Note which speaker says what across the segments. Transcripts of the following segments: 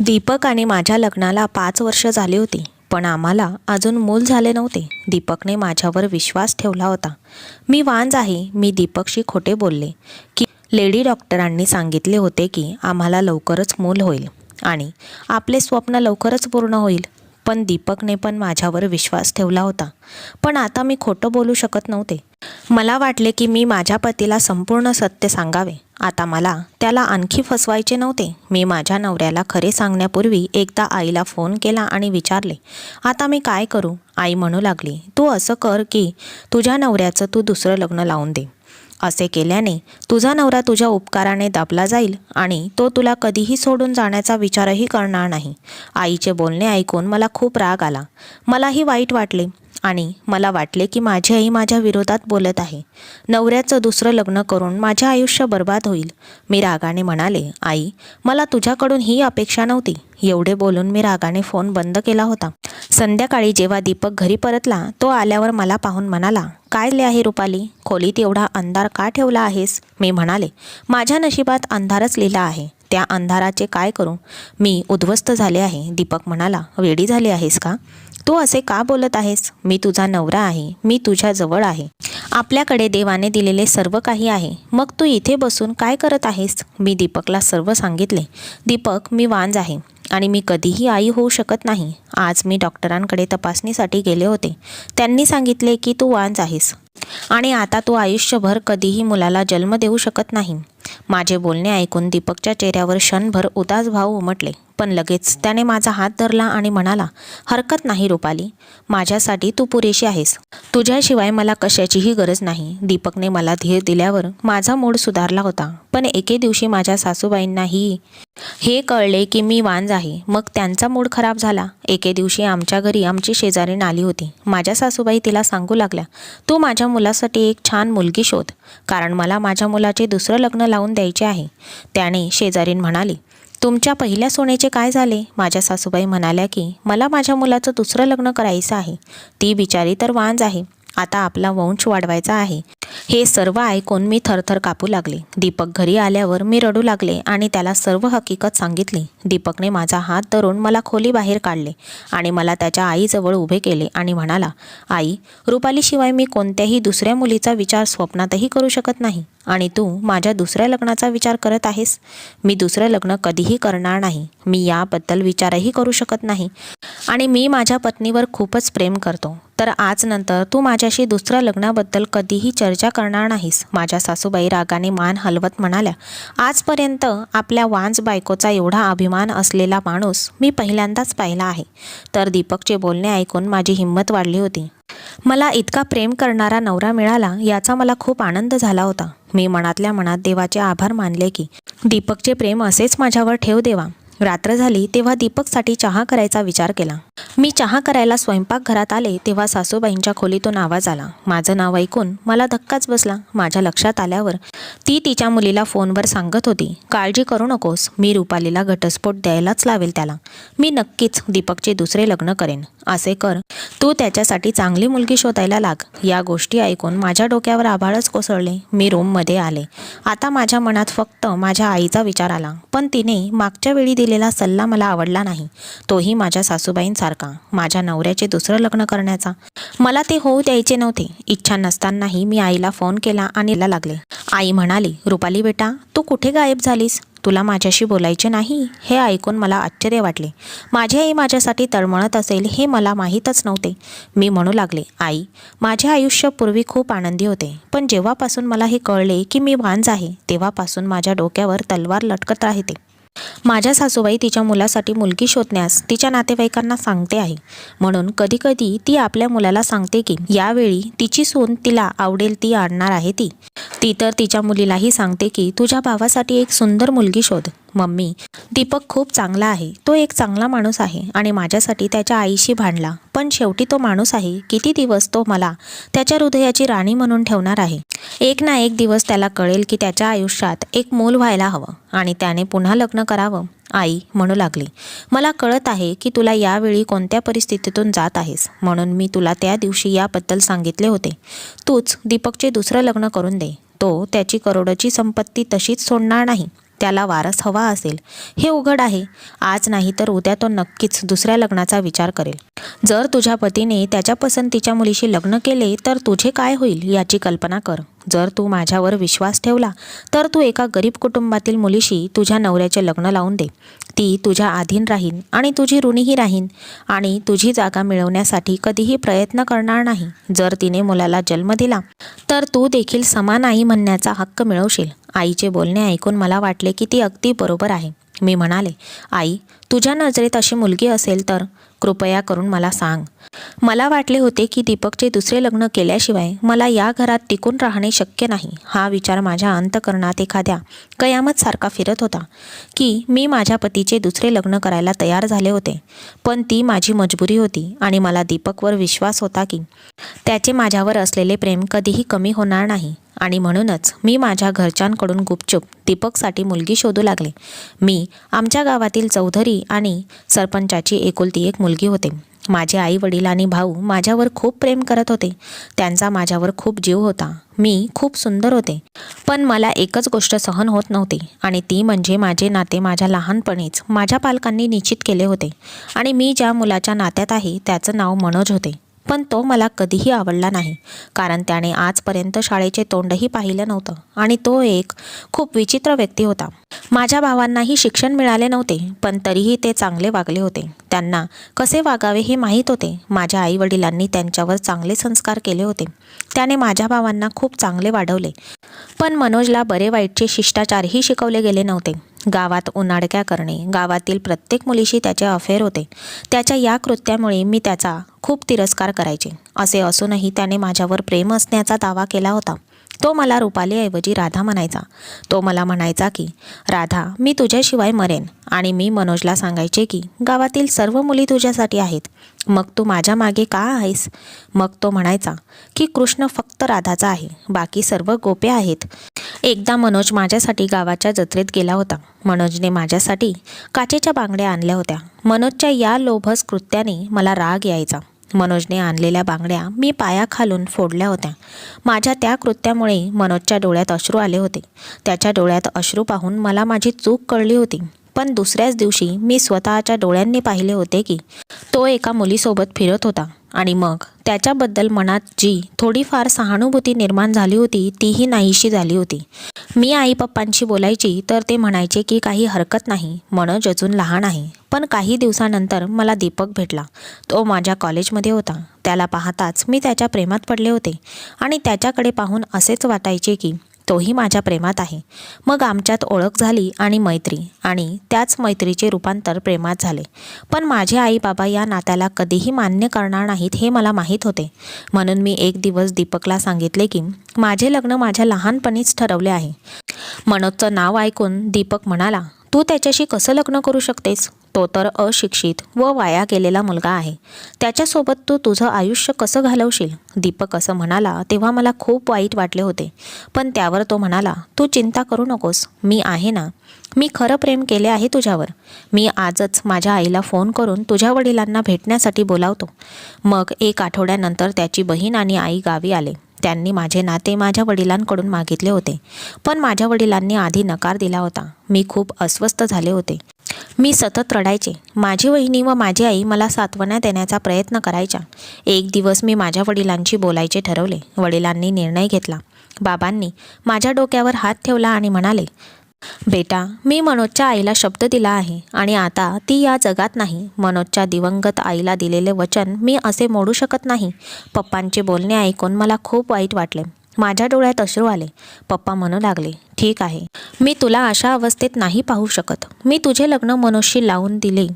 Speaker 1: दीपक आणि माझ्या लग्नाला 5 वर्ष झाली होती, पण आम्हाला अजून मूल झाले नव्हते. दीपकने माझ्यावर विश्वास ठेवला होता. मी वांज आहे, मी दीपकशी खोटे बोलले की लेडी डॉक्टरांनी सांगितले होते की आम्हाला लवकरच मूल होईल आणि आपले स्वप्न लवकरच पूर्ण होईल. पण दीपकने पण माझ्यावर विश्वास ठेवला होता. पण आता मी खोटं बोलू शकत नव्हते. मला वाटले की मी माझ्या पतीला संपूर्ण सत्य सांगावे. आता मला त्याला आणखी फसवायचे नव्हते. मी माझ्या नवऱ्याला खरे सांगण्यापूर्वी एकदा आईला फोन केला आणि विचारले, आता मी काय करू? आई म्हणू लागली, तू असं कर की तुझ्या नवऱ्याचं तू दुसरं लग्न लावून दे. असे केल्याने तुझा नवरा तुझ्या उपकाराने दाबला जाईल आणि तो तुला कधीही सोडून जाण्याचा विचारही करणार नाही. आईचे बोलणे ऐकून मला खूप राग आला. मलाही वाईट वाटले आणि मला वाटले की माझी आई माझ्या विरोधात बोलत आहे. नवऱ्याचं दुसरं लग्न करून माझे आयुष्य बर्बाद होईल. मी रागाने म्हणाले, आई, मला तुझ्याकडून ही अपेक्षा नव्हती. एवढे बोलून मी रागाने फोन बंद केला होता. संध्याकाळी जेव्हा दीपक घरी परतला, तो आल्यावर मला पाहून म्हणाला, काय लिहिले आहे रुपाली? खोलीत एवढा अंधार का ठेवला आहेस? मी म्हणाले, माझ्या नशिबात अंधारच लिहिला आहे. त्या अंधाराचे काय करू? मी उद्ध्वस्त झाले आहे. दीपक म्हणाला, वेडी झाली आहेस का? तू असे का बोलत आहेस? मी तुझा नवरा आहे. मी तुझ्या जवळ आहे. आपल्याकडे देवाने दिलेले सर्व काही आहे. मग तू इथे बसून काय करत आहेस? मी दीपकला सर्व सांगितले. दीपक, मी वांज आहे आणि मी कधीही आई होऊ शकत नाही. आज मी डॉक्टरांकडे तपासणीसाठी गेले होते. त्यांनी सांगितले की तू वांज आहेस आणि आता तू आयुष्यभर कधीही मुलाला जन्म देऊ शकत नाही. माझे बोलणे ऐकून दीपकच्या चेहऱ्यावर क्षणभर उदास भाव उमटले, पण लगेच त्याने माझा हात धरला आणि म्हणाला, हरकत नाही रुपाली, माझ्यासाठी तू पुरेशी आहेस. तुझ्याशिवाय मला कशाचीही गरज नाही. दीपकने मला धीर दिल्यावर माझा मूड सुधारला होता. पण एके दिवशी माझ्या सासूबाईंनाही हे कळले की मी वांज आहे. मग त्यांचा मूड खराब झाला. एके दिवशी आमच्या घरी आमची शेजारीण आली होती. माझ्या सासूबाई तिला सांगू लागल्या, तू माझ्या मुलासाठी एक छान मुलगी शोध, कारण मला माझ्या मुलाचे दुसरं लग्न लावून द्यायचे आहे. त्याने शेजारीण म्हणाली, तुमच्या पहिल्या सोनेचे काय झाले? माझ्या सासूबाई म्हणाल्या की मला माझ्या मुलाचं दुसरं लग्न करायचं आहे. ती बिचारी तर वांज आहे. आता आपला वंश वाढवायचा आहे. हे सर्व ऐकून मी थरथर कापू लागले. दीपक घरी आल्यावर मी रडू लागले आणि त्याला सर्व हकीकत सांगितली. दीपकने माझा हात धरून मला खोली बाहेर काढले आणि मला त्याच्या आईजवळ उभे केले आणि म्हणाला, आई, रुपालीशिवाय मी कोणत्याही दुसऱ्या मुलीचा विचार स्वप्नातही करू शकत नाही आणि तू माझ्या दुसऱ्या लग्नाचा विचार करत आहेस. मी दुसरं लग्न कधीही करणार नाही. मी याबद्दल विचारही करू शकत नाही आणि मी माझ्या पत्नीवर खूपच प्रेम करतो. तर आज नंतर तू माझ्याशी दुसऱ्या लग्नाबद्दल कधीही चर्चा करणार नाहीस. माझ्या सासूबाई रागाने मान हलवत म्हणाल्या, आजपर्यंत आपल्या वांज बायकोचा एवढा अभिमान असलेला माणूस मी पहिल्यांदाच पाहिला आहे. तर दीपकचे बोलणे ऐकून माझी हिंमत वाढली होती. मला इतका प्रेम करणारा नवरा मिळाला याचा मला खूप आनंद झाला होता. मी मनातल्या मनात देवाचे आभार मानले की दीपकचे प्रेम असेच माझ्यावर ठेव देवा. रात्र झाली तेव्हा दीपकसाठी चहा करायचा विचार केला. मी चहा करायला स्वयंपाकघरात आले तेव्हा सासूबाईंच्या खोलीतून आवाज आला. माझं नाव ऐकून मला धक्काच बसला. माझ्या लक्षात आल्यावर ती तिच्या मुलीला फोनवर सांगत होती, काळजी करू नकोस, मी रुपालीला घटस्फोट द्यायलाच लावेल त्याला. मी नक्कीच दीपकचे दुसरे लग्न करेन. असे कर, तू त्याच्यासाठी चांगली मुलगी शोधायला लाग. या गोष्टी ऐकून माझ्या डोक्यावर आभाळच कोसळले. मी रूममध्ये आले. आता माझ्या मनात फक्त माझ्या आईचा विचार आला. पण तिने मागच्या वेळी दिलेला सल्ला मला आवडला नाही. तोही माझ्या सासूबाईंसारखा, माझ्या नवऱ्याचे दुसरं लग्न करण्याचा. मला ते होऊ द्यायचे नव्हते. इच्छा नसतानाही मी आईला फोन केला आणि लागले. आई म्हणाली, रुपाली बेटा, तू कुठे गायब झालीस? तुला माझ्याशी बोलायचे नाही? हे ऐकून मला आश्चर्य वाटले. माझी आई माझ्यासाठी तळमळत असेल हे मला माहीतच नव्हते. मी म्हणू लागले, आई, माझे आयुष्य पूर्वी खूप आनंदी होते, पण जेव्हापासून मला हे कळले की मी वांज आहे तेव्हापासून माझ्या डोक्यावर तलवार लटकत राहते. माझ्या सासूबाई तिच्या मुलासाठी मुलगी शोधण्यास तिच्या नातेवाईकांना सांगते आहे. म्हणून कधीकधी ती आपल्या मुलाला सांगते की यावेळी तिची सून तिला आवडेल ती आणणार आहे. ती तर तिच्या मुलीलाही सांगते की तुझ्या भावासाठी एक सुंदर मुलगी शोध. मम्मी, दीपक खूप चांगला आहे. तो एक चांगला माणूस आहे आणि माझ्यासाठी त्याच्या आईशी भांडला, पण शेवटी तो माणूस आहे. किती दिवस तो मला त्याच्या हृदयाची राणी म्हणून ठेवणार आहे. एक ना एक दिवस त्याला कळेल की त्याच्या आयुष्यात एक मूल व्हायला हवं आणि त्याने पुन्हा लग्न करावं. आई म्हणू लागली, मला कळत आहे की तुला यावेळी कोणत्या परिस्थितीतून जात आहेस, म्हणून मी तुला त्या दिवशी याबद्दल सांगितले होते. तूच दीपकचे दुसरं लग्न करून दे. तो त्याची करोडोची संपत्ती तशीच सोडणार नाही. त्याला वारस हवा असेल हे उघड आहे. आज नाही तर उद्या तो नक्कीच दुसऱ्या लग्नाचा विचार करेल. जर तुझ्या पतीने त्याच्या पसंतीच्या मुलीशी लग्न केले तर तुझे काय होईल याची कल्पना कर. जर तू माझ्यावर विश्वास ठेवला तर तू एका गरीब कुटुंबातील मुलीशी तुझ्या नवऱ्याचे लग्न लावून दे. ती तुझ्या अधीन राहीन आणि तुझी ऋणीही राहीन आणि तुझी जागा मिळवण्यासाठी कधीही प्रयत्न करणार नाही. जर तिने मुलाला जन्म दिला तर तू देखील समान आई म्हणण्याचा हक्क मिळवशील. आईचे बोलणे ऐकून मला वाटले की ती अगदी बरोबर आहे. मी म्हणाले, आई, तुझ्या नजरेत अशी मुलगी असेल तर कृपया करून मला सांग. मला वाटले होते की दीपकचे दुसरे लग्न केल्याशिवाय मला या घरात टिकून राहणे शक्य नाही. हा विचार माझ्या अंतःकरणात एखाद्या कयामतसारखा फिरत होता की मी माझ्या पतीचे दुसरे लग्न करायला तयार झाले होते. पण ती माझी मजबुरी होती आणि मला दीपकवर विश्वास होता की त्याचे माझ्यावर असलेले प्रेम कधीही कमी होणार नाही. आणि म्हणूनच मी माझ्या घरच्यांकडून गुपचूप दीपकसाठी मुलगी शोधू लागले. मी आमच्या गावातील चौधरी आणि सरपंचाची एकुलती एक मुलगी होते. माझे आई वडील आणि भाऊ माझ्यावर खूप प्रेम करत होते. त्यांचा माझ्यावर खूप जीव होता. मी खूप सुंदर होते. पण मला एकच गोष्ट सहन होत नव्हती आणि ती म्हणजे माझे नाते माझ्या लहानपणीच माझ्या पालकांनी निश्चित केले होते. आणि मी ज्या मुलाच्या नात्यात आहे त्याचं नाव मनोज होते. पण तो मला कधीही आवडला नाही, कारण त्याने आजपर्यंत शाळेचे तोंडही पाहिलं नव्हतं आणि तो एक खूप विचित्र व्यक्ती होता. माझ्या भावांनाही शिक्षण मिळाले नव्हते, पण तरीही ते चांगले वागले होते. त्यांना कसे वागावे हे माहीत होते. माझ्या आईवडिलांनी त्यांच्यावर चांगले संस्कार केले होते. त्याने माझ्या भावांना खूप चांगले वाढवले. पण मनोजला बरे वाईटचे शिष्टाचारही शिकवले गेले नव्हते. गावात उनाडक्या करणे, गावातील प्रत्येक मुलीशी त्याचे अफेअर होते. त्याच्या या कृत्यामुळे मी त्याचा खूप तिरस्कार करायचे. असे असूनही त्याने माझ्यावर प्रेम असण्याचा दावा केला होता. तो मला रुपालीऐवजी राधा म्हणायचा. तो मला म्हणायचा की राधा, मी तुझ्याशिवाय मरेन. आणि मी मनोजला सांगायचे की गावातील सर्व मुली तुझ्यासाठी आहेत, मग तू माझ्या मागे का आहेस? मग तो म्हणायचा की कृष्ण फक्त राधाचा आहे, बाकी सर्व गोपे आहेत. एकदा मनोज माझ्यासाठी गावाच्या जत्रेत गेला होता. मनोजने माझ्यासाठी काचेच्या बांगड्या आणल्या होत्या. मनोजच्या या लोभस कृत्याने मला राग यायचा. मनोजने आणलेल्या बांगड्या मी पायाखालून फोडल्या होत्या. माझ्या त्या कृत्यामुळे मनोजच्या डोळ्यात अश्रू आले होते. त्याच्या डोळ्यात अश्रू पाहून मला माझी चूक कळली होती. पण दुसऱ्याच दिवशी मी स्वतःच्या डोळ्यांनी पाहिले होते की तो एका मुलीसोबत फिरत होता आणि मग त्याच्याबद्दल मनात जी थोडीफार सहानुभूती निर्माण झाली होती तीही नाहीशी झाली होती. मी आई पप्पांशी बोलायची तर ते म्हणायचे की काही हरकत नाही, मनोज अजून लहान आहे. पण काही दिवसानंतर मला दीपक भेटला. तो माझ्या कॉलेजमध्ये होता. त्याला पाहताच मी त्याच्या प्रेमात पडले होते आणि त्याच्याकडे पाहून असेच वाटायचे की तोही माझ्या प्रेमात आहे. मग आमच्यात ओळख झाली आणि मैत्री, आणि त्याच मैत्रीचे रूपांतर प्रेमात झाले. पण माझे आई बाबा या नात्याला कधीही मान्य करणार नाहीत हे मला माहीत होते. म्हणून मी एक दिवस दीपकला सांगितले की माझे लग्न माझ्या लहानपणीच ठरवले आहे. मनोजचं नाव ऐकून दीपक म्हणाला, तू त्याच्याशी कसं लग्न करू शकतेस? तो तर अशिक्षित व वाया गेलेला मुलगा आहे. त्याच्यासोबत तू तुझं आयुष्य कसं घालवशील? दीपक असं म्हणाला तेव्हा मला खूप वाईट वाटले होते. पण त्यावर तो म्हणाला, तू चिंता करू नकोस, मी आहे ना. मी खरं प्रेम केले आहे तुझ्यावर. मी आजच माझ्या आईला फोन करून तुझ्या वडिलांना भेटण्यासाठी बोलावतो. मग एक आठवड्यानंतर त्याची बहीण आणि आई गावी आले. त्यांनी माझे नाते माझ्या वडिलांकडून मागितले होते, पण माझ्या वडिलांनी आधी नकार दिला होता. मी खूप अस्वस्थ झाले होते. मी सतत रडायचे. माझी वहिनी व माझी आई मला सांत्वना देण्याचा प्रयत्न करायच्या. एक दिवस मी माझ्या वडिलांशी बोलायचे ठरवले. वडिलांनी निर्णय घेतला. बाबांनी माझ्या डोक्यावर हात ठेवला आणि म्हणाले, बेटा, मी मनोजच्या आईला शब्द दिला आहे आणि आता ती या जगात नाही. मनोजच्या दिवंगत आईला दिलेले वचन मी असे मोडू शकत नाही. पप्पांचे बोलणे ऐकून मला खूप वाईट वाटले. माझ्या डोळ्यात अश्रू आले. पप्पा म्हणू लागले, ठीक आहे, मी तुला अशा अवस्थेत नाही पाहू शकत. मी तुझे लग्न मनोजशी लावून दिले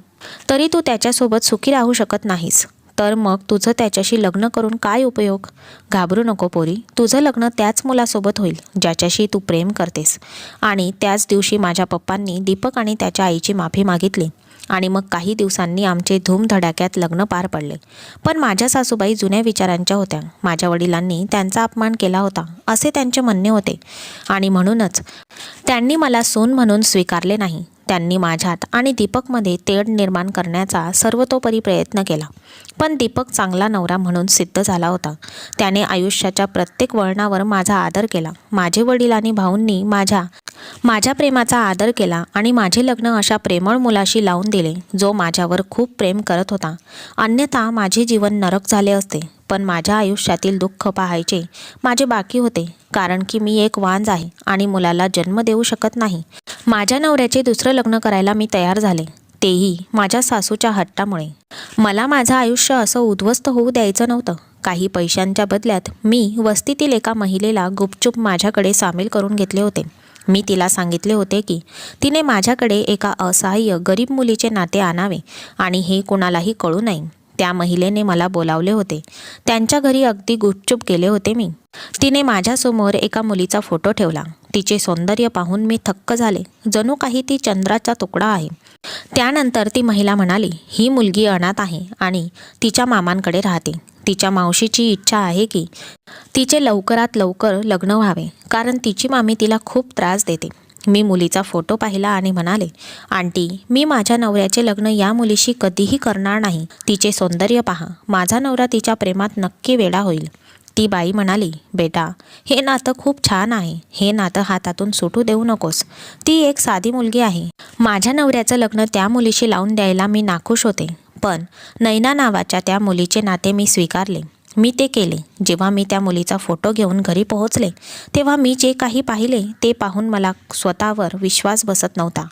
Speaker 1: तरी तू त्याच्यासोबत सुखी राहू शकत नाहीस. तर मग तुझं त्याच्याशी लग्न करून काय उपयोग? घाबरू नको पोरी, तुझं लग्न त्याच मुलासोबत होईल ज्याच्याशी तू प्रेम करतेस. आणि त्याच दिवशी माझ्या पप्पांनी दीपक आणि त्याच्या आईची माफी मागितली आणि मग काही दिवसांनी आमचे धूमधडाक्यात लग्न पार पडले. पण माझ्या सासूबाई जुन्या विचारांच्या होत्या. माझ्या वडिलांनी त्यांचा अपमान केला होता असे त्यांचे म्हणणे होते आणि म्हणूनच त्यांनी मला सून म्हणून स्वीकारले नाही. त्यांनी माझ्यात आणि दीपकमध्ये तेढ निर्माण करण्याचा सर्वतोपरी प्रयत्न केला. पण दीपक चांगला नवरा म्हणून सिद्ध झाला होता. त्याने आयुष्याच्या प्रत्येक वळणावर माझा आदर केला. माझे वडील आणि भाऊंनी माझ्या माझ्या प्रेमाचा आदर केला आणि माझे लग्न अशा प्रेमळ मुलाशी लावून दिले जो माझ्यावर खूप प्रेम करत होता. अन्यथा माझे जीवन नरक झाले असते. पण माझ्या आयुष्यातील दुःख पाहायचे माझे बाकी होते, कारण की मी एक वांज आहे आणि मुलाला जन्म देऊ शकत नाही. माझ्या नवऱ्याचे दुसरं लग्न करायला मी तयार झाले, तेही माझ्या सासूच्या हट्टामुळे. मला माझं आयुष्य असं उद्ध्वस्त होऊ द्यायचं नव्हतं. काही पैशांच्या बदल्यात मी वस्तीतील एका महिलेला गुपचूप माझ्याकडे सामील करून घेतले होते. मी तिला सांगितले होते की तिने माझ्याकडे एका असहाय्य गरीब मुलीचे नाते आणावे आणि हे कोणालाही कळू नये. त्या महिलेने मला बोलावले होते. त्यांच्या घरी अगदी गुपचूप गेले होते मी. तिने माझ्यासमोर एका मुलीचा फोटो ठेवला. तिचे सौंदर्य पाहून मी थक्क झाले, जणू काही ती चंद्राचा तुकडा आहे. त्यानंतर ती महिला म्हणाली, ही मुलगी अनाथ आहे आणि तिच्या मामांकडे राहते. तिच्या मावशीची इच्छा आहे की तिचे लवकरात लवकर लग्न व्हावे, कारण तिची मामी तिला खूप त्रास देते. मी मुलीचा फोटो पाहिला आणि म्हणाले, आंटी, मी माझ्या नवऱ्याचे लग्न या मुलीशी कधीही करणार नाही. तिचे सौंदर्य पहा, माझा नवरा तिच्या प्रेमात नक्की वेडा होईल. ती बाई म्हणाली, बेटा, हे नातं खूप छान आहे. हे नातं हातातून सुटू देऊ नकोस. ती एक साधी मुलगी आहे. माझ्या नवऱ्याचं लग्न त्या मुलीशी लावून द्यायला मी नाखुश होते, पण नैना नावाच्या त्या मुलीचे नाते मी स्वीकारले. मी ते केले. जेव्हा मी त्या मुलीचा फोटो घेऊन घरी पोहोचले तेव्हा मी जे काही पाहिले ते पाहून मला स्वतःवर विश्वास बसत नव्हता.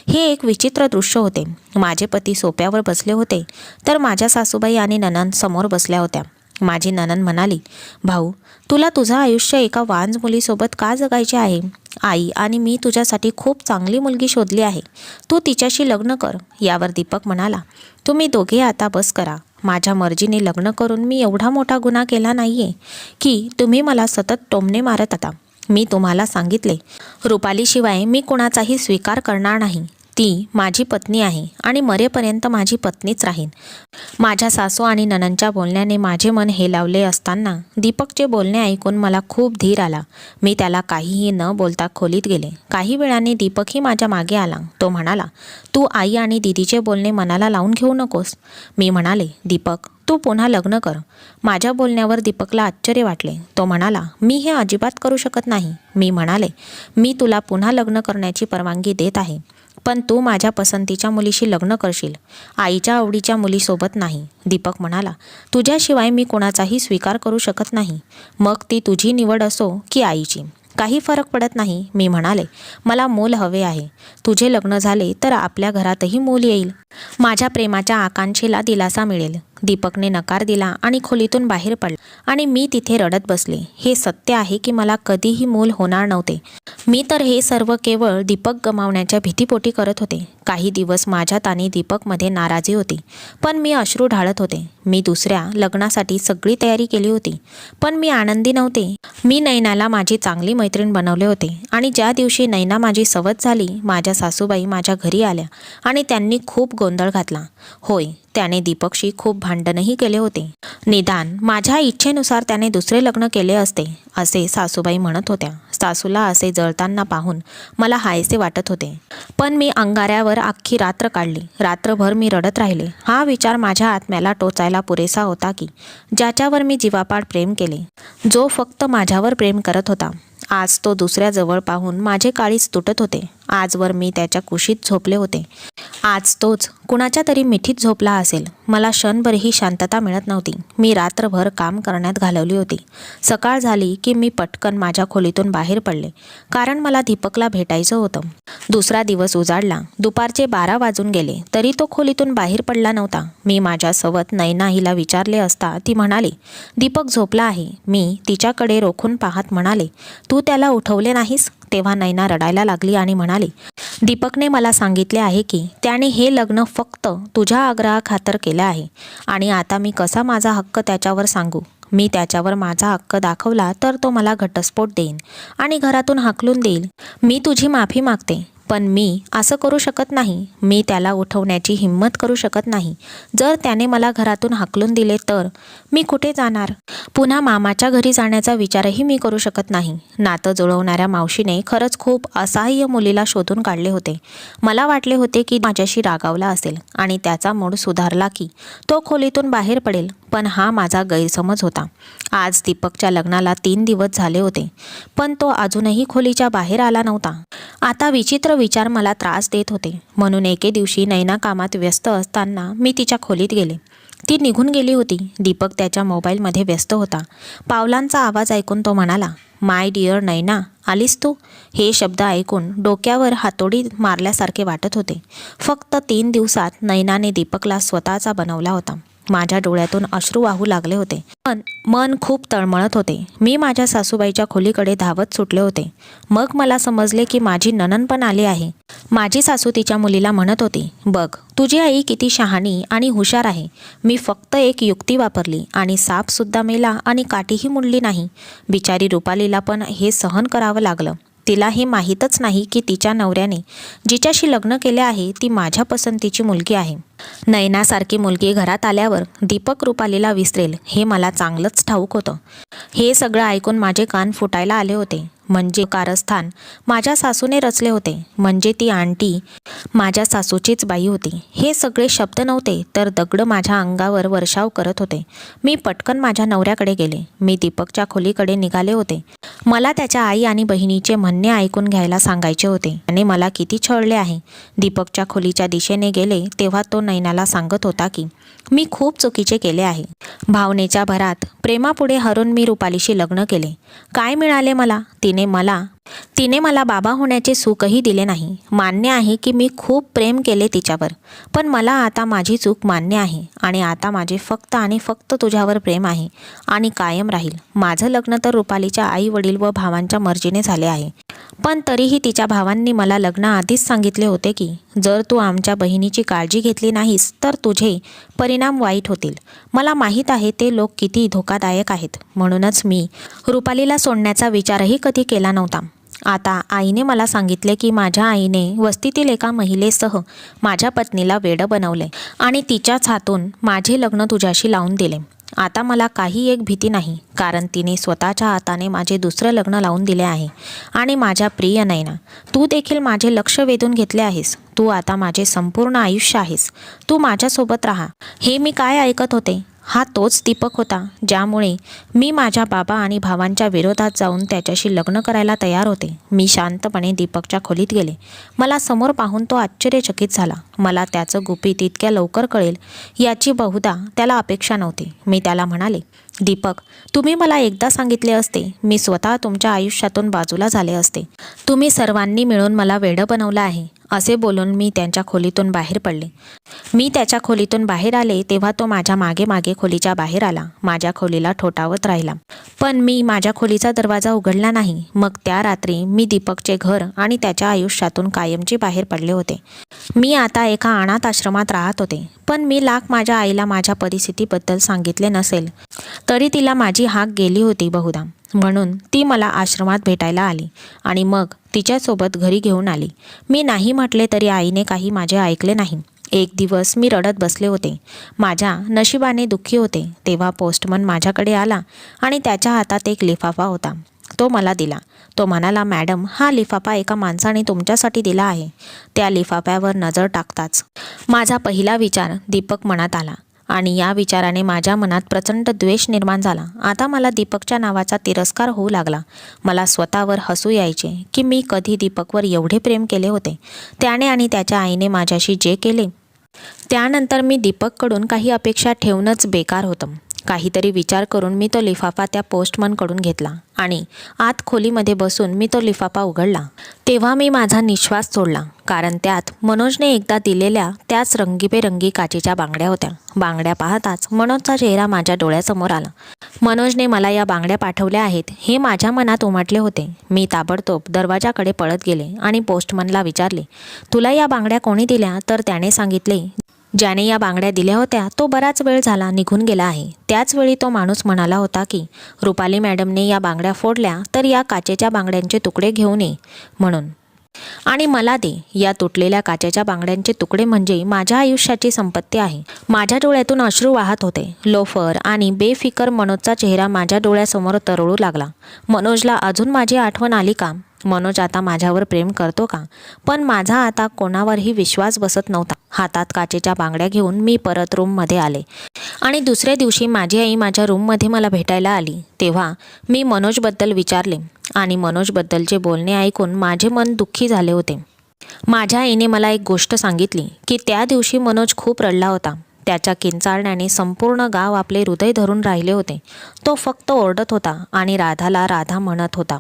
Speaker 1: हे एक विचित्र दृश्य होते. माझे पती सोफ्यावर बसले होते, तर माझ्या सासूबाई आणि नणंद समोर बसल्या होत्या. माझी नणंद म्हणाली, भाऊ, तुला तुझं आयुष्य एका वांज मुलीसोबत का जगायचे आहे? आई आणि मी तुझ्यासाठी खूप चांगली मुलगी शोधली आहे. तू तिच्याशी लग्न कर. यावर दीपक म्हणाला, तुम्ही दोघे आता बस करा. माझ्या मर्जीने लग्न करून मी एवढा मोठा गुन्हा केला नाहीये की तुम्ही मला सतत टोमणे मारत आता. मी तुम्हाला सांगितले, रुपालीशिवाय मी कुणाचाही स्वीकार करणार नाही. ती माझी पत्नी आहे आणि मरेपर्यंत माझी पत्नीच राहीन. माझ्या सासू आणि नणंदच्या बोलण्याने माझे मन हेलावले असताना दीपकचे बोलणे ऐकून मला खूप धीर आला. मी त्याला काहीही न बोलता खोलीत गेले. काही वेळाने दीपकही माझ्या मागे आला. तो म्हणाला, तू आई आणि दीदीचे बोलणे मनाला लावून घेऊ नकोस. मी म्हणाले, दीपक, तू पुन्हा लग्न कर. माझ्या बोलण्यावर दीपकला आश्चर्य वाटले. तो म्हणाला, मी हे अजिबात करू शकत नाही. मी म्हणाले, मी तुला पुन्हा लग्न करण्याची परवानगी देत आहे, पण तू माझ्या पसंतीच्या मुलीशी लग्न करशील, आईच्या आवडीच्या मुलीसोबत नाही. दीपक म्हणाला, तुझ्याशिवाय मी कोणाचाही स्वीकार करू शकत नाही. मग ती तुझी निवड असो की आईची, काही फरक पडत नाही. मी म्हणाले, मला मूल हवे आहे. तुझे लग्न झाले तर आपल्या घरातही मूल येईल. माझ्या प्रेमाच्या आकांक्षेला दिलासा मिळेल. दीपकने नकार दिला आणि खोलीतून बाहेर पडला आणि मी तिथे रडत बसले. हे सत्य आहे की मला कधीही मूल होणार नव्हते. मी तर हे सर्व केवळ दीपक गमावण्याच्या भीतीपोटी करत होते. काही दिवस माझ्यात आणि दीपकमध्ये नाराजी होती, पण मी अश्रू ढाळत होते. मी दुसऱ्या लग्नासाठी सगळी तयारी केली होती, पण मी आनंदी नव्हते. मी नैनाला माझी चांगली मैत्रीण बनवले होते आणि ज्या दिवशी नैना माझी सवत झाली, माझ्या सासूबाई माझ्या घरी आल्या आणि त्यांनी खूप गोंधळ घातला. होय, त्याने दीपकशी खूप भांडणही केले होते. निदान माझ्या इच्छेनुसार त्याने दुसरे लग्न केले असते, असे सासूबाई म्हणत होत्या. सासूला असे जळताना पाहून मला हायसे वाटत होते, पण मी अंगाऱ्यावर अख्खी रात्र काढली. रात्रभर मी रडत राहिले. हा विचार माझ्या आत्म्याला टोचायला पुरेसा होता की ज्याच्यावर मी जीवापाड प्रेम केले, जो फक्त माझ्यावर प्रेम करत होता, आज तो दुसऱ्याजवळ पाहून माझे काळीज तुटत होते. आजवर मी त्याच्या कुशीत झोपले होते. आज तोच कुणाच्या तरी मिठीत झोपला असेल. मला क्षणभरही शांतता मिळत नव्हती. मी रात्रभर काम करण्यात घालवली होती. सकाळ झाली की मी पटकन माझ्या खोलीतून बाहेर पडले, कारण मला दीपकला भेटायचं होतं. दुसरा दिवस उजाडला. दुपारचे 12 वाजून गेले तरी तो खोलीतून बाहेर पडला नव्हता. मी माझ्या सवत नैना हिला विचारले असता ती म्हणाली, दीपक झोपला आहे. मी तिच्याकडे रोखून पाहत म्हणाले, तू त्याला उठवले नाहीस? तेव्हा नैना रडायला लागली आणि म्हणाली, दीपकने मला सांगितले आहे की त्याने हे लग्न फक्त तुझ्या आग्रहाखातर केलं आहे आणि आता मी कसा माझा हक्क त्याच्यावर सांगू? मी त्याच्यावर माझा हक्क दाखवला तर तो मला घटस्फोट देईन आणि घरातून हाकलून देईल. मी तुझी माफी मागते, पण मी असं करू शकत नाही. मी त्याला उठवण्याची हिंमत करू शकत नाही. जर त्याने मला घरातून हाकलून दिले तर मी कुठे जाणार? पुन्हा मामाच्या घरी जाण्याचा विचारही मी करू शकत नाही. नातं जुळवणाऱ्या मावशीने खरंच खूप असहाय्य मुलीला शोधून काढले होते. मला वाटले होते की माझ्याशी रागावला असेल आणि त्याचा मूड सुधारला की तो खोलीतून बाहेर पडेल, पण हा माझा गैरसमज होता. आज दीपकच्या लग्नाला 3 दिवस झाले होते, पण तो अजूनही खोलीच्या बाहेर आला नव्हता. आता विचित्र विचार मला त्रास देत होते. म्हणून एके दिवशी नैना कामात व्यस्त असताना मी तिच्या खोलीत गेले. ती निघून गेली होती. दीपक त्याच्या मोबाईलमध्ये व्यस्त होता. पावलांचा आवाज ऐकून तो म्हणाला, "माय डिअर नैना, आलीस तू?" हे शब्द ऐकून डोक्यावर हातोडी मारल्यासारखे वाटत होते. फक्त 3 दिवसात नैनाने दीपकला स्वतःचा बनवला होता. माझ्या डोळ्यातून अश्रू वाहू लागले होते. पण मन खूप तळमळत होते. मी माझ्या सासूबाईच्या खोलीकडे धावत सुटले होते. मग मला समजले की माझी नणंद पण आली आहे. माझी सासू तिच्या मुलीला म्हणत होती, "बघ, तुझी आई किती शहाणी आणि हुशार आहे. मी फक्त एक युक्ती वापरली आणि सापसुद्धा मेला आणि काठीही मुडली नाही." बिचारी रुपालीला पण हे सहन करावं लागलं. तिला हे माहीतच नाही की तिच्या नवऱ्याने जिच्याशी लग्न केले आहे ती माझ्या पसंतीची मुलगी आहे. नैनासारखी मुलगी घरात आल्यावर दीपक रुपालीला विसरेल हे मला चांगलंच ठाऊक होतं. हे सगळं ऐकून माझे कान फुटायला आले होते. म्हणजे कारस्थान माझ्या सासूने रचले होते. म्हणजे ती आंटी माझ्या सासूचीच बाई होती. हे सगळे शब्द नव्हते तर दगड माझ्या अंगावर वर्षाव करत होते. मी पटकन माझ्या नवऱ्याकडे गेले. मी दीपकच्या खोलीकडे निघाले होते. मला त्याच्या आई आणि बहिणीचे म्हणणे ऐकून घ्यायला सांगायचे होते. त्याने मला किती छळले आहे. दीपकच्या खोलीच्या दिशेने गेले तेव्हा तो नैनाला सांगत होता की मी खूप चुकीचे केले आहे. भावनेच्या भरात प्रेमापुढे हरून मी रुपालीशी लग्न केले. काय मिळाले मला? तिने मला बाबा होण्याचे सुखही दिले नाही. मान्य आहे की मी खूप प्रेम केले तिच्यावर, पण मला आता माझी चूक मान्य आहे आणि आता माझे फक्त आणि फक्त तुझ्यावर प्रेम आहे आणि कायम राहील. माझं लग्न तर रुपालीच्या आई वडील व भावांच्या मर्जीने झाले आहे. पण तरीही तिच्या भावांनी मला लग्नाआधीच सांगितले होते की जर तू आमच्या बहिणीची काळजी घेतली नाहीस तर तुझे परिणाम वाईट होतील. मला माहीत आहे ते लोक किती धोकादायक आहेत. म्हणूनच मी रुपालीला सोडण्याचा विचारही कधी केला नव्हता. आता आईने मला सांगितले की माझ्या आईने वस्तीतील एका महिलेसह माझ्या पत्नीला वेडं बनवले आणि तिच्याच हातून माझे लग्न तुझ्याशी लावून दिले. आता मला काही एक भीती नाही, कारण तिने स्वतःच्या हाताने माझे दुसरं लग्न लावून दिले आहे. आणि माझ्या प्रिय नैना, तू देखील माझे लक्ष वेधून घेतले आहेस. तू आता माझे संपूर्ण आयुष्य आहेस. तू माझ्यासोबत राहा. हे मी काय ऐकत होते? हा तोच दीपक होता ज्यामुळे मी माझ्या बाबा आणि भावांच्या विरोधात जाऊन त्याच्याशी लग्न करायला तयार होते. मी शांतपणे दीपकच्या खोलीत गेले. मला समोर पाहून तो आश्चर्यचकित झाला. मला त्याचं गुपित इतक्या लवकर कळेल याची बहुधा त्याला अपेक्षा नव्हती. मी त्याला म्हणाले, "दीपक, तुम्ही मला एकदा सांगितले असते, मी स्वतः तुमच्या आयुष्यातून बाजूला झाले असते. तुम्ही सर्वांनी मिळून मला वेडं बनवलं आहे." असे बोलून मी त्यांच्या खोलीतून बाहेर पडले. मी त्याच्या खोलीतून बाहेर आले तेव्हा तो माझ्या मागे मागे खोलीच्या बाहेर आला. माझ्या खोलीला ठोठावत राहिला, पण मी माझ्या खोलीचा दरवाजा उघडला नाही. मग त्या रात्री मी दीपकचे घर आणि त्याच्या आयुष्यातून कायमचे बाहेर पडले होते. मी आता एका अनाथ आश्रमात राहत होते. पण मी माझ्या आईला माझ्या परिस्थितीबद्दल सांगितले नसेल तरी तिला माझी हाक गेली होती बहुधा. म्हणून ती मला आश्रमात भेटायला आली आणि मग तिच्यासोबत घरी घेऊन आली. मी नाही म्हटले तरी आईने काही माझे ऐकले नाही. एक दिवस मी रडत बसले होते. माझ्या नशिबाने दुःखी होते तेव्हा पोस्टमन माझ्याकडे आला आणि त्याच्या हातात एक लिफाफा होता. तो मला दिला. तो म्हणाला, "मॅडम, हा लिफाफा एका माणसाने तुमच्यासाठी दिला आहे." त्या लिफाफ्यावर नजर टाकताच माझा पहिला विचार दीपक मनात आला आणि या विचाराने माझ्या मनात प्रचंड द्वेष निर्माण झाला. आता मला दीपकच्या नावाचा तिरस्कार होऊ लागला. मला स्वतःवर हसू यायचे की मी कधी दीपकवर एवढे प्रेम केले होते. त्याने आणि त्याच्या आईने माझ्याशी जे केले त्यानंतर मी दीपककडून काही अपेक्षा ठेवणंच बेकार होतं. काहीतरी विचार करून मी तो लिफाफा त्या पोस्टमनकडून घेतला आणि आत खोलीमध्ये बसून मी तो लिफाफा उघडला. तेव्हा मी माझा निश्वास सोडला, कारण त्यात मनोजने एकदा दिलेल्या त्याच रंगीबेरंगी काचेच्या बांगड्या होत्या. बांगड्या पाहताच मनोजचा चेहरा माझ्या डोळ्यासमोर आला. मनोजने मला या बांगड्या पाठवल्या आहेत हे माझ्या मनात उमटले होते. मी ताबडतोब दरवाजाकडे पळत गेले आणि पोस्टमनला विचारले, "तुला या बांगड्या कोणी दिल्या?" तर त्याने सांगितले, "ज्याने या बांगड्या दिल्या होत्या तो बराच वेळ झाला निघून गेला आहे." त्याचवेळी तो माणूस म्हणाला होता की रुपाली मॅडमने या बांगड्या फोडल्या तर या काचेच्या बांगड्यांचे तुकडे घेऊन ये म्हणून, आणि मला दे. या तुटलेल्या काचेच्या बांगड्यांचे तुकडे म्हणजे माझ्या आयुष्याची संपत्ती आहे. माझ्या डोळ्यातून अश्रू वाहत होते. लोफर आणि बेफिकर मनोजचा चेहरा माझ्या डोळ्यासमोर तरळू लागला. मनोजला अजून माझी आठवण आली का? मनोज आता माझ्यावर प्रेम करतो का? पण माझा आता कोणावरही विश्वास बसत नव्हता. हातात काचेच्या बांगड्या घेऊन मी परत रूममध्ये आले आणि दुसऱ्या दिवशी माझी आई माझ्या रूममध्ये मला भेटायला आली तेव्हा मी मनोजबद्दल विचारले आणि मनोजबद्दलचे बोलणे ऐकून माझे मन दुःखी झाले होते. माझ्या आईने मला एक गोष्ट सांगितली की त्या दिवशी मनोज खूप रडला होता. त्याच्या किंचाळण्याने संपूर्ण गाव आपले हृदय धरून राहिले होते. तो फक्त ओरडत होता आणि राधाला राधा म्हणत होता.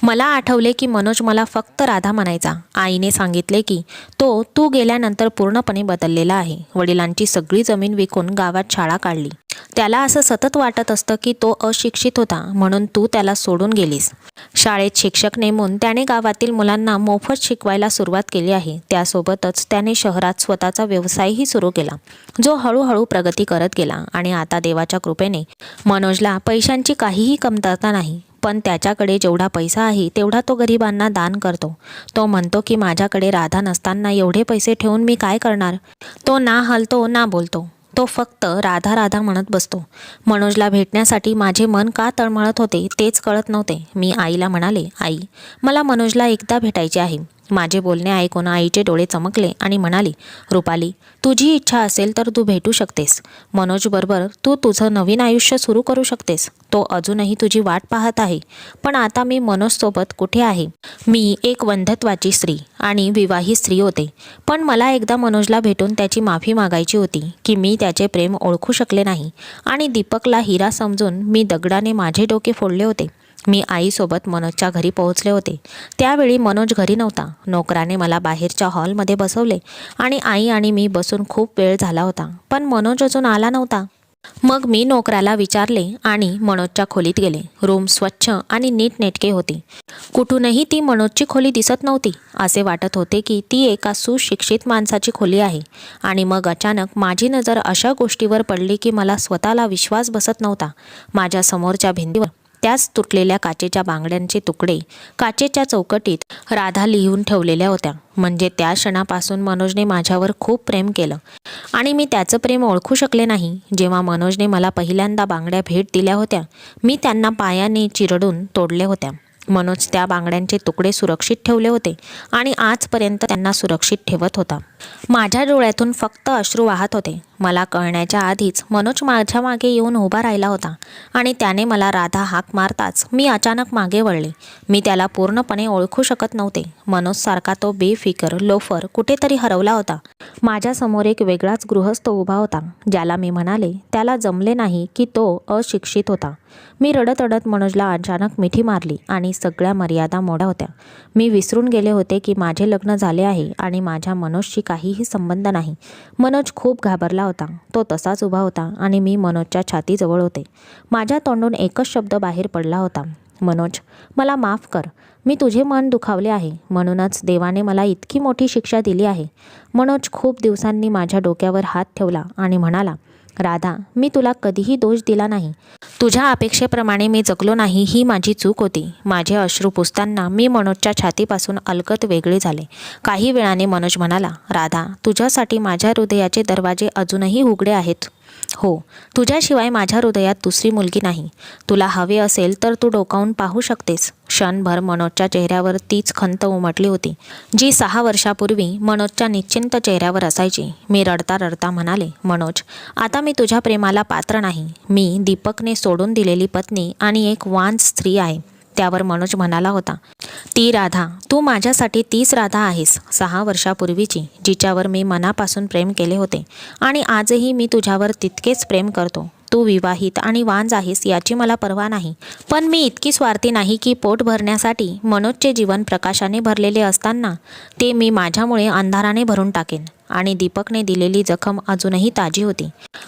Speaker 1: मला आठवले की मनोज मला फक्त राधा म्हणायचा. आईने सांगितले की तू गेल्यानंतर पूर्णपणे बदललेला आहे. वडिलांची सगळी जमीन विकून गावात शाळा काढली. त्याला असं सतत वाटत असतं की तो अशिक्षित होता म्हणून तू त्याला सोडून गेलीस. शाळेत शिक्षक नेमून त्याने गावातील मुलांना मोफत शिकवायला सुरुवात केली आहे. त्यासोबतच त्याने शहरात स्वतःचा व्यवसायही सुरू केला जो हळूहळू प्रगती करत गेला. आणि आता देवाच्या कृपेने मनोजला पैशांची काहीही कमतरता नाही. पण त्याच्याकडे जेवढा पैसा आहे तेवढा तो गरिबांना दान करतो. तो म्हणतो की माझ्याकडे राधा नसताना एवढे पैसे ठेवून मी काय करणार. तो ना हलतो ना बोलतो. तो फक्त राधा राधा म्हणत बसतो. मनोजला भेटण्यासाठी माझे मन का तळमळत होते तेच कळत नव्हते. मी आईला म्हणाले, आई, मला मनोजला एकदा भेटायचे आहे. माझे बोलणे ऐकून आईचे डोळे चमकले आणि म्हणाली, रुपाली, तुझी इच्छा असेल तर तू भेटू शकतेस. मनोजबरोबर तू तुझं नवीन आयुष्य सुरू करू शकतेस. तो अजूनही तुझी वाट पाहत आहे. पण आता मी मनोजसोबत कुठे आहे. मी एक वंध्यत्वाची स्त्री आणि विवाहित स्त्री होते. पण मला एकदा मनोजला भेटून त्याची माफी मागायची होती की मी त्याचे प्रेम ओळखू शकले नाही आणि दीपकला हिरा समजून मी दगडाने माझे डोके फोडले होते. मी आईसोबत मनोजच्या घरी पोहोचले होते. त्यावेळी मनोज घरी नव्हता. नोकराने मला बाहेरच्या हॉलमध्ये बसवले आणि आई आणि मी बसून खूप वेळ झाला होता. पण मनोज अजून आला नव्हता. मग मी नोकराला विचारले आणि मनोजच्या खोलीत गेले. रूम स्वच्छ आणि नीटनेटके होते. कुठूनही ती मनोजची खोली दिसत नव्हती. असे वाटत होते की ती एका सुशिक्षित माणसाची खोली आहे. आणि मग अचानक माझी नजर अशा गोष्टीवर पडली की मला स्वतःला विश्वास बसत नव्हता. माझ्या समोरच्या भिंतीवर त्याच तुटलेल्या काचेच्या बांगड्यांचे तुकडे काचेच्या चौकटीत राधा लिहून ठेवलेल्या होत्या. म्हणजे त्या क्षणापासून मनोजने माझ्यावर खूप प्रेम केलं आणि मी त्याचं प्रेम ओळखू शकले नाही. जेव्हा मनोजने मला पहिल्यांदा बांगड्या भेट दिल्या होत्या मी त्यांना पायाने चिरडून तोडल्या होत्या. मनोज त्या बांगड्यांचे तुकडे सुरक्षित ठेवले होते आणि आजपर्यंत त्यांना सुरक्षित ठेवत होता. माझ्या डोळ्यातून फक्त अश्रू वाहत होते. मला कळण्याच्या आधीच मनोज माझ्या मागे येऊन उभा राहिला होता आणि त्याने मला राधा हाक मारताच मी अचानक मागे वळले. मी त्याला पूर्णपणे ओळखू शकत नव्हते. मनोजसारखा तो बेफिकर लोफर कुठेतरी हरवला होता. माझ्यासमोर एक वेगळाच गृहस्थ उभा होता ज्याला मी म्हणाले त्याला जमले नाही की तो अशिक्षित होता. मी रडत रडत मनोजला अचानक मिठी मारली आणि सगळ्या मर्यादा मोड्या होत्या. मी विसरून गेले होते की माझे लग्न झाले आहे आणि माझ्या मनोजशी काहीही संबंध नाही. मनोज खूप घाबरला होता. तो तसाच उभा होता आणि मी मनोजच्या छातीजवळ होते. माझ्या तोंडून एकच शब्द बाहेर पडला होता, मनोज, मला माफ कर. मी तुझे मन दुखावले आहे म्हणूनच देवाने मला इतकी मोठी शिक्षा दिली आहे. मनोज खूप दिवसांनी माझ्या डोक्यावर हात ठेवला आणि म्हणाला, राधा, मी तुला कधीही दोष दिला नाही. तुझ्या अपेक्षेप्रमाणे मी जगलो नाही ही माझी चूक होती. माझे अश्रू पुसताना मी मनोजच्या छातीपासून अलगद वेगळे झाले. काही वेळाने मनोज म्हणाला, राधा, तुझ्यासाठी माझ्या हृदयाचे दरवाजे अजूनही उघडे आहेत. हो, तुझ्याशिवाय माझ्या हृदयात दुसरी मुलगी नाही. तुला हवे असेल तर तू डोकावून पाहू शकतेस. क्षणभर मनोजच्या चेहऱ्यावर तीच खंत उमटली होती जी 6 वर्षापूर्वी मनोजच्या निश्चिंत चेहऱ्यावर असायची. मी रडता रडता म्हणाले, मनोज, आता मी तुझ्या प्रेमाला पात्र नाही. मी दीपकने सोडून दिलेली पत्नी आणि एक वांझ स्त्री आहे. त्यावर मनोज म्हणाला होता, ती राधा, तू माझ्यासाठी तीच राधा आहेस, 6 वर्षापूर्वीची, जिच्यावर मी मनापासून प्रेम केले होते आणि आजही मी तुझ्यावर तितकेच प्रेम करतो. तू विवाहित आणि वांझ आहेस याची मला पर्वा नाही. पण मी इतकी स्वार्थी नाही की पोट भरण्यासाठी मनोजचे जीवन प्रकाशाने भरलेले असताना ते मी माझ्यामुळे अंधाराने भरून टाकेन. आणि दीपकने दिलेली जखम अजूनही ताजी होती.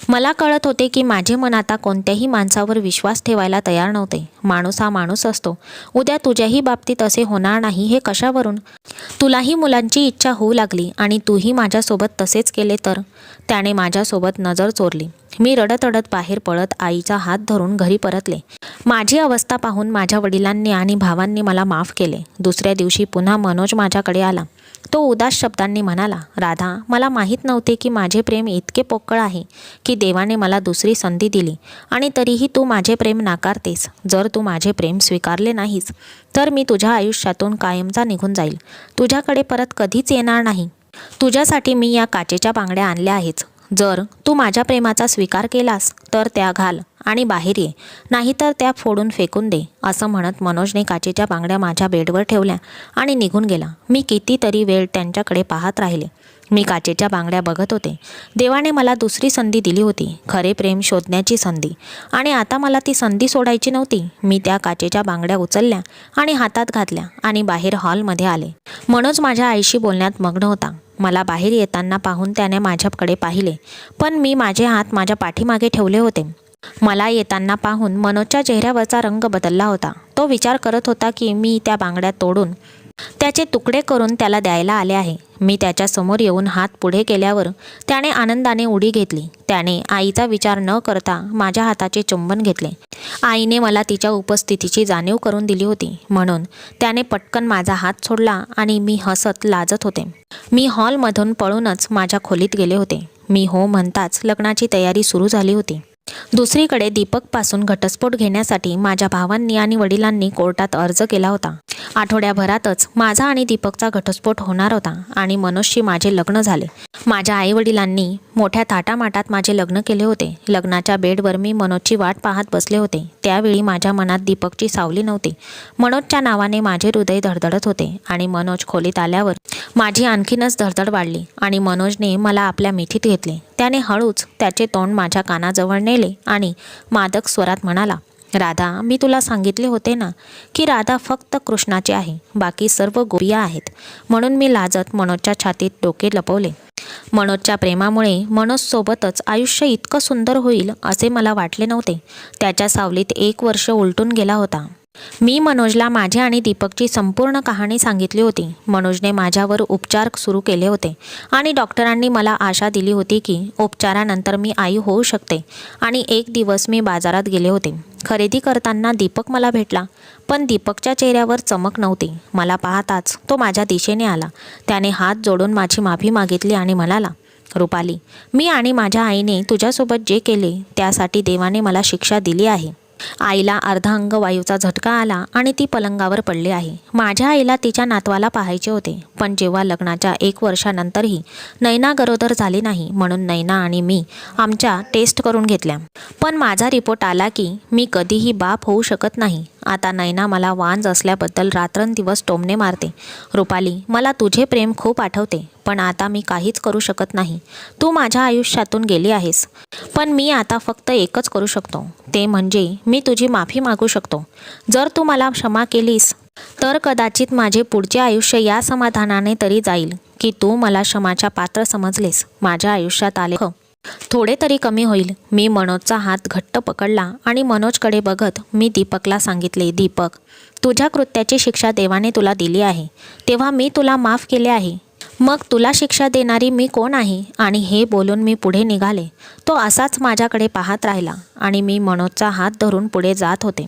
Speaker 1: मला कळत होते की माझे मन आता कोणत्याही माणसावर विश्वास ठेवायला तयार नव्हते. माणूस हा माणूस असतो. उद्या तुझ्याही बाबतीत असे होणार नाही हे कशावरून? तुलाही मुलांची इच्छा होऊ लागली आणि तूही माझ्यासोबत तसेच केले तर? त्याने माझ्यासोबत नजर चोरली. मी रडत रडत बाहेर पळत आईचा हात धरून घरी परतले. माझी अवस्था पाहून माझ्या वडिलांनी आणि भावांनी मला माफ केले. दुसऱ्या दिवशी पुन्हा मनोज माझ्याकडे आला. तो उदास शब्दांनी म्हणाला, राधा, मला माहीत नव्हते की माझे प्रेम इतके पोकळ आहे की देवाने मला दुसरी संधी दिली आणि तरीही तू माझे प्रेम नाकारतेस. जर तू माझे प्रेम स्वीकारले नाहीस तर मी तुझ्या आयुष्यातून कायमचा निघून जाईल. तुझ्याकडे परत कधीच येणार नाही. तुझ्यासाठी मी या काचेच्या बांगड्या आणल्या आहेच. जर तू माझ्या प्रेमाचा स्वीकार केलास तर त्या घाल आणि बाहेर ये, नाहीतर त्या फोडून फेकून दे, असं म्हणत मनोजने काचेच्या बांगड्या माझ्या बेडवर ठेवल्या आणि निघून गेला. मी कितीतरी वेळ त्यांच्याकडे पाहत राहिले. मी काचेच्या बांगड्या बघत होते. देवाने मला दुसरी संधी दिली होती, खरे प्रेम शोधण्याची संधी, आणि आता मला ती संधी सोडायची नव्हती. मी त्या काचेच्या बांगड्या उचलल्या आणि हातात घातल्या आणि बाहेर हॉलमध्ये आले. मनोज माझ्या आईशी बोलण्यात मग्न होता. मला बाहेर येताना पाहून त्याने माझ्याकडे पाहिले, पण मी माझे हात माझ्या पाठीमागे ठेवले होते. मला येताना पाहून मनोजच्या चेहऱ्यावरचा रंग बदलला होता. तो विचार करत होता की मी त्या बांगड्या तोडून त्याचे तुकडे करून त्याला द्यायला आले आहे. मी त्याच्यासमोर येऊन हात पुढे केल्यावर त्याने आनंदाने उडी घेतली. त्याने आईचा विचार न करता माझ्या हाताचे चुंबन घेतले. आईने मला तिच्या उपस्थितीची जाणीव करून दिली होती, म्हणून त्याने पटकन माझा हात सोडला आणि मी हसत लाजत होते. मी हॉलमधून पळूनच माझ्या खोलीत गेले होते. मी हो म्हणताच लग्नाची तयारी सुरू झाली होती. दुसरीकडे दीपकपासून घटस्फोट घेण्यासाठी माझ्या भावांनी आणि वडिलांनी कोर्टात अर्ज केला होता. आठवड्याभरातच माझा आणि दीपकचा घटस्फोट होणार होता आणि मनोजशी माझे लग्न झाले. माझ्या आईवडिलांनी मोठ्या थाटामाटात माझे लग्न केले होते. लग्नाच्या बेडवर मी मनोजची वाट पाहत बसले होते. त्यावेळी माझ्या मनात दीपकची सावली नव्हती. मनोजच्या नावाने माझे हृदय धडधडत होते आणि मनोज खोलीत आल्यावर माझी आणखीनच धडधड वाढली आणि मनोजने मला आपल्या मिठीत घेतले. त्याने हळूच त्याचे तोंड माझ्या कानाजवळ नेले आणि मादक स्वरात म्हणाला, राधा, मी तुला सांगितले होते ना की राधा फक्त कृष्णाची आहे, बाकी सर्व गोपिया आहेत. म्हणून मी लाजत मनोजच्या छातीत डोके लपवले. मनोजच्या प्रेमामुळे मनोजसोबतच आयुष्य इतकं सुंदर होईल असे मला वाटले नव्हते. त्याच्या सावलीत 1 वर्ष उलटून गेला होता. मी मनोजला माझी आणि दीपकची संपूर्ण कहाणी सांगितली होती. मनोजने माझ्यावर उपचार सुरू केले होते आणि डॉक्टरांनी मला आशा दिली होती की उपचारानंतर मी आई होऊ शकते. आणि एक दिवस मी बाजारात गेले होते. खरेदी करताना दीपक मला भेटला, पण दीपकच्या चेहऱ्यावर चमक नव्हती. मला पाहताच तो माझ्या दिशेने आला. त्याने हात जोडून माझी माफी मागितली आणि म्हणाला, रुपाली, मी आणि माझ्या आईने तुझ्यासोबत जे केले त्यासाठी देवाने मला शिक्षा दिली आहे. आईला अर्धांग वायूचा झटका आला आणि ती पलंगावर पडली आहे. माझ्या आईला तिच्या नातवाला पाहायचे होते, पण जेव्हा लग्नाच्या 1 वर्षानंतरही नैना गरोदर झाली नाही, म्हणून नैना आणि मी आमच्या टेस्ट करून घेतल्या. पण माझा रिपोर्ट आला की मी कधीही बाप होऊ शकत नाही. आता नैना मला वांज असल्याबद्दल रात्रंदिवस टोमणे मारते. रुपाली, मला तुझे प्रेम खूप आठवते, पण आता मी काहीच करू शकत नाही. तू माझ्या आयुष्यातून गेली आहेस, पण मी आता फक्त एकच करू शकतो, ते म्हणजे मी तुझी माफी मागू शकतो. जर तू मला क्षमा केलीस तर कदाचित माझे पुढचे आयुष्य या समाधानाने तरी जाईल की तू मला क्षमाच्या पात्र समजलेस. माझ्या आयुष्यात आले थोडे तरी कमी होईल. मी मनोजचा हात घट्ट पकडला आणि मनोजकडे बघत मी दीपकला सांगितले, दीपक, तुझ्या कृत्याची शिक्षा देवाने तुला दिली आहे, तेव्हा मी तुला माफ केले आहे. मग तुला शिक्षा देणारी मी कोण आहे? आणि हे बोलून मी पुढे निघाले. तो असाच माझ्याकडे पाहत राहिला आणि मी मनोजचा हात धरून पुढे जात होते.